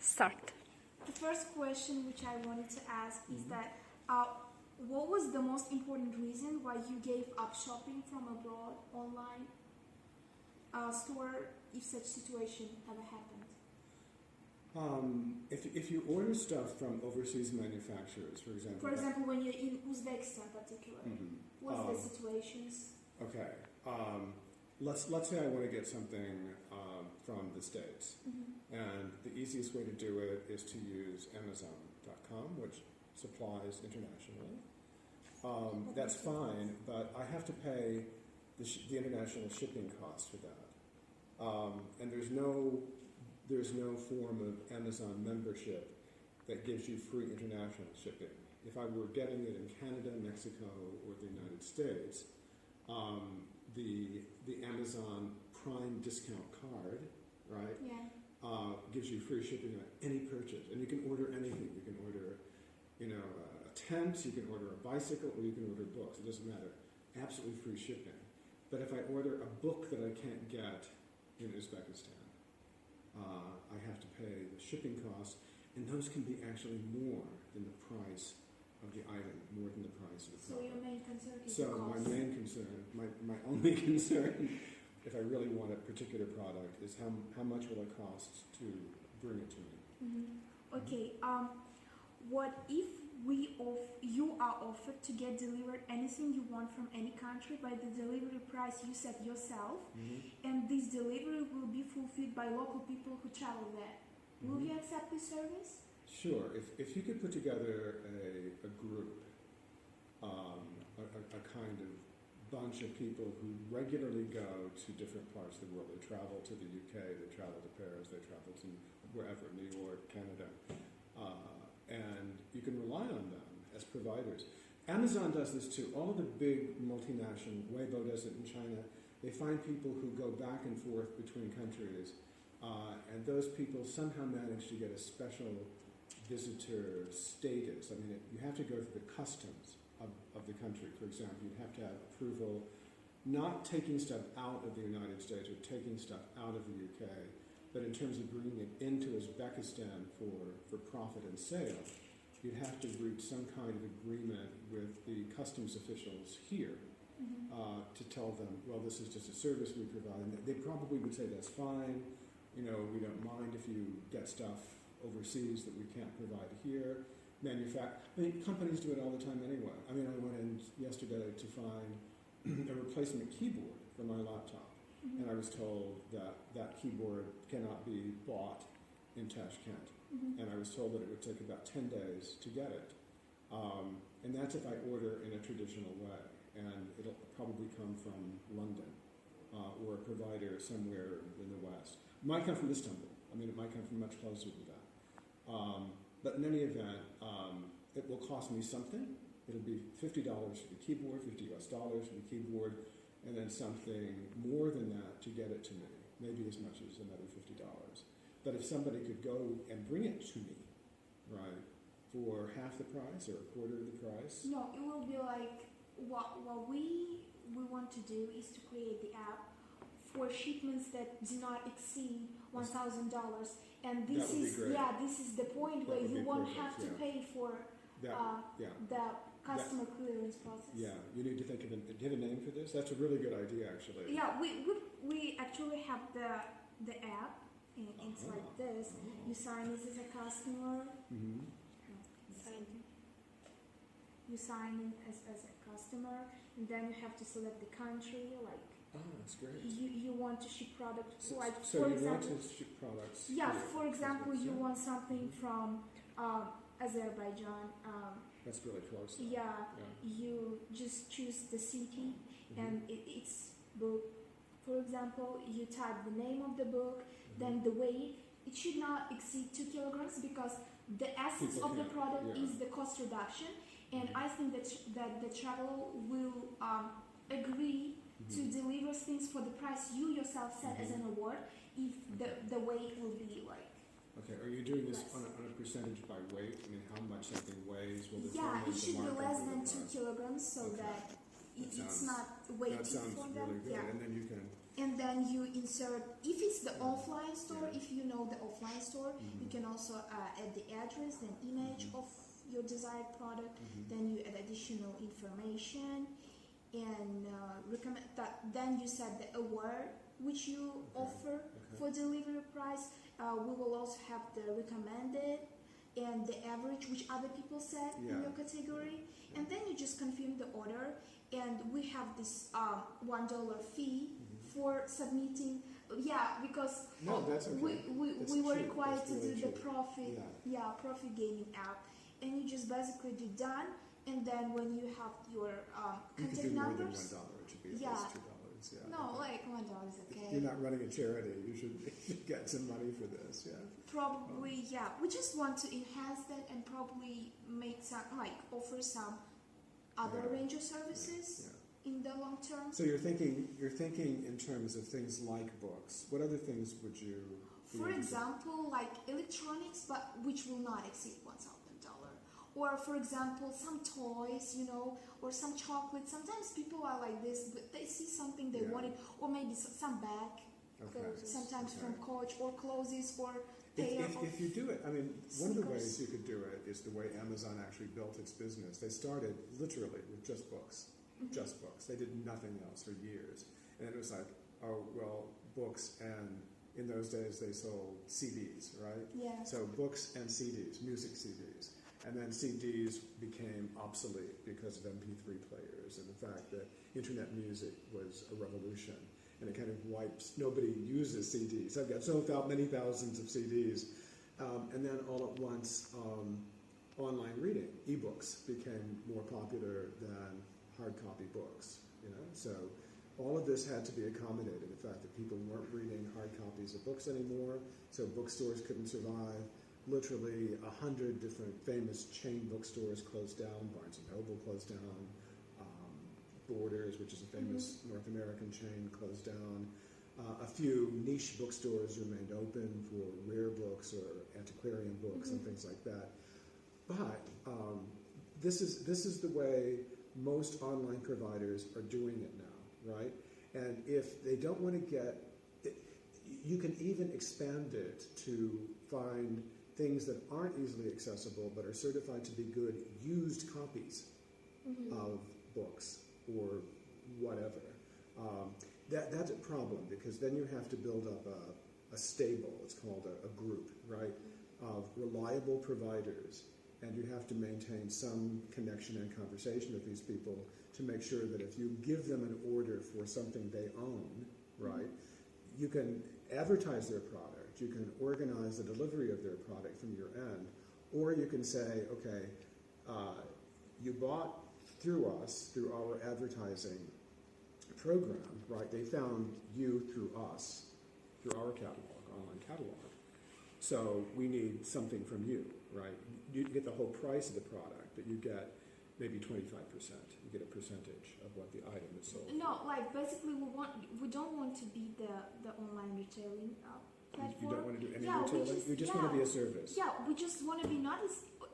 Start. The first question which I wanted to ask is that what was the most important reason why you gave up shopping from abroad online store if such situation ever happened? If you order stuff from overseas manufacturers, for example. For example, when you're in Uzbekistan particularly, what's the situations? Okay. Let's say I want to get something from the States. And the easiest way to do it is to use Amazon.com, which supplies internationally. That's fine, but I have to pay the international shipping cost for that. And there's no form of Amazon membership that gives you free international shipping. If I were getting it in Canada, Mexico, or the United States, the Amazon Prime discount card, right? Yeah. Gives you free shipping on any purchase, and you can order anything. You can order, a tent, you can order a bicycle, or you can order books. It doesn't matter. Absolutely free shipping. But if I order a book that I can't get in Uzbekistan, I have to pay the shipping costs, and those can be actually more than the price of the item, more than the price of the product. So your main concern is So the cost. my main concern, my only concern, if I really want a particular product, is how much will it cost to bring it to me. Okay. What if you are offered to get delivered anything you want from any country by the delivery price you set yourself, and this delivery will be fulfilled by local people who travel there? Will you accept this service? Sure. If you could put together a group, a kind of bunch of people who regularly go to different parts of the world. They travel to the UK, they travel to Paris, they travel to wherever, New York, Canada, and you can rely on them as providers. Amazon does this too. All of the big multinational, Weibo does it in China. They find people who go back and forth between countries, and those people somehow manage to get a special visitor status. I mean, you have to go through the customs of the country. For example, you'd have to have approval, not taking stuff out of the United States or taking stuff out of the UK, but in terms of bringing it into Uzbekistan for profit and sale, you'd have to reach some kind of agreement with the customs officials here to tell them, well, this is just a service we provide. And they probably would say, that's fine, we don't mind if you get stuff overseas that we can't provide here. Companies do it all the time anyway. I mean, I went in yesterday to find a replacement keyboard for my laptop, and I was told that keyboard cannot be bought in Tashkent, and I was told that it would take about 10 days to get it, and that's if I order in a traditional way, and it'll probably come from London or a provider somewhere in the West. It might come from Istanbul. I mean, it might come from much closer than that. But in any event, it will cost me something. It'll be $50 for the keyboard, $50 US for the keyboard, and then something more than that to get it to me, maybe as much as another $50. But if somebody could go and bring it to me, right, for half the price or a quarter of the price? No, it will be like what we want to do is to create the app for shipments that do not exceed $1,000, and this is the point where you won't have to pay for the customer clearance process. Yeah, you need to think of do you have a name for this? That's a really good idea, actually. Yeah, we actually have the app, and it's like this. You sign this as a customer. You sign in as a customer, and then you have to select the country, like. Oh, that's great. You want to ship products, So for you example. want to ship products. Yeah, for example, you want something from Azerbaijan. That's really close. Yeah, you just choose the city, and it's book. For example, you type the name of the book, then the weight. It should not exceed 2 kilograms because the essence of the product is the cost reduction, and I think that the traveler will agree to deliver things for the price you yourself set as an award if the weight will be like. Okay, are you doing this on a percentage by weight? I mean, how much something weighs? Will It should be less than 2 kilograms so that it's not weighted that sounds for really them. good. Yeah. And then you can and then you insert, if it's the offline store, Yeah. if you know the offline store, Mhm. you can also add the address, then image Mhm. of your desired product, Mhm. then you add additional information, and recommend that. Then you set the award which you Okay. offer Okay. for delivery price. We will also have the recommended and the average which other people set in Yeah. your category, Yeah. and then you just confirm the order. And we have this $1 fee Mhm. for submitting. Yeah, because No, that's okay. It's we were cheap. required It's to really do the cheap. Yeah. profit gaming app, and you just basically do done. And then when you have your You could contact do more than numbers, $1. It should be at Yeah. least $2. Yeah. no, Okay. like $1 is okay. You're not running a charity. You should get some money for this. Yeah. Probably, yeah. We just want to enhance that and probably make some, like, offer some other Yeah. range of services Yeah. in the long term. So you're thinking in terms of things like books. What other things would you? be For interested- example, like electronics, but which will not exceed $1,000. Or for example, some toys, or some chocolate. Sometimes people are like this, but they see something they Yeah. wanted, or maybe some bag. Okay. Sometimes Okay. from Coach or clothes or pair of If you do it, I mean, one of the sneakers. ways you could do it is the way Amazon actually built its business. They started literally with just books. Mhm. Just books. They did nothing else for years. And it was like, oh, well, books, and in those days they sold CDs, right? Yeah. So books and CDs, music CDs. And then CDs became obsolete because of MP3 players and the fact that internet music was a revolution. And it kind of wipes, nobody uses CDs. I've got many thousands of CDs. And then all at once, online reading, ebooks, became more popular than hard copy books. So all of this had to be accommodated. The fact that people weren't reading hard copies of books anymore, so bookstores couldn't survive. Literally 100 different famous chain bookstores closed down. Barnes and Noble closed down. Borders, which is a famous North American chain, closed down. A few niche bookstores remained open for rare books or antiquarian books and things like that. But this is the way most online providers are doing it now, right? And if they don't want to get it, you can even expand it to find things that aren't easily accessible but are certified to be good used copies of books or whatever. That's a problem, because then you have to build up a stable, it's called a group, right, of reliable providers, and you have to maintain some connection and conversation with these people to make sure that if you give them an order for something they own, right, you can advertise their product, you can organize the delivery of their product from your end, or you can say, okay, you bought through us, through our advertising program, right? They found you through us, through our catalog, online catalog. So we need something from you, right? You get the whole price of the product, but you get maybe 25%. You get a percentage of what the item is sold. No, like basically we don't want to be the online retailing platform. You don't want to do any Yeah, we retailing? just- You just yeah. want to be a service. Yeah, we just want to be not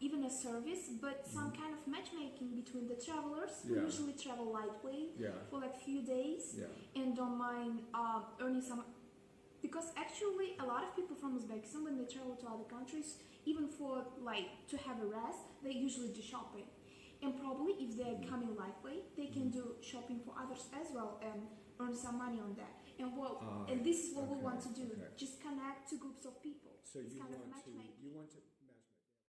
even a service, but some kind of matchmaking between the travelers who Yeah. usually travel lightweight Yeah, for like few days yeah. and don't mind earning some. Because actually, a lot of people from Uzbekistan, when they travel to other countries, even for like to have a rest, they usually do shopping. And probably if they're coming lightweight, they can do shopping for others as well and earn some money on that. And this is what we okay, want to do. okay. Just connect two groups of people. So It's you kind of want matchmaking. you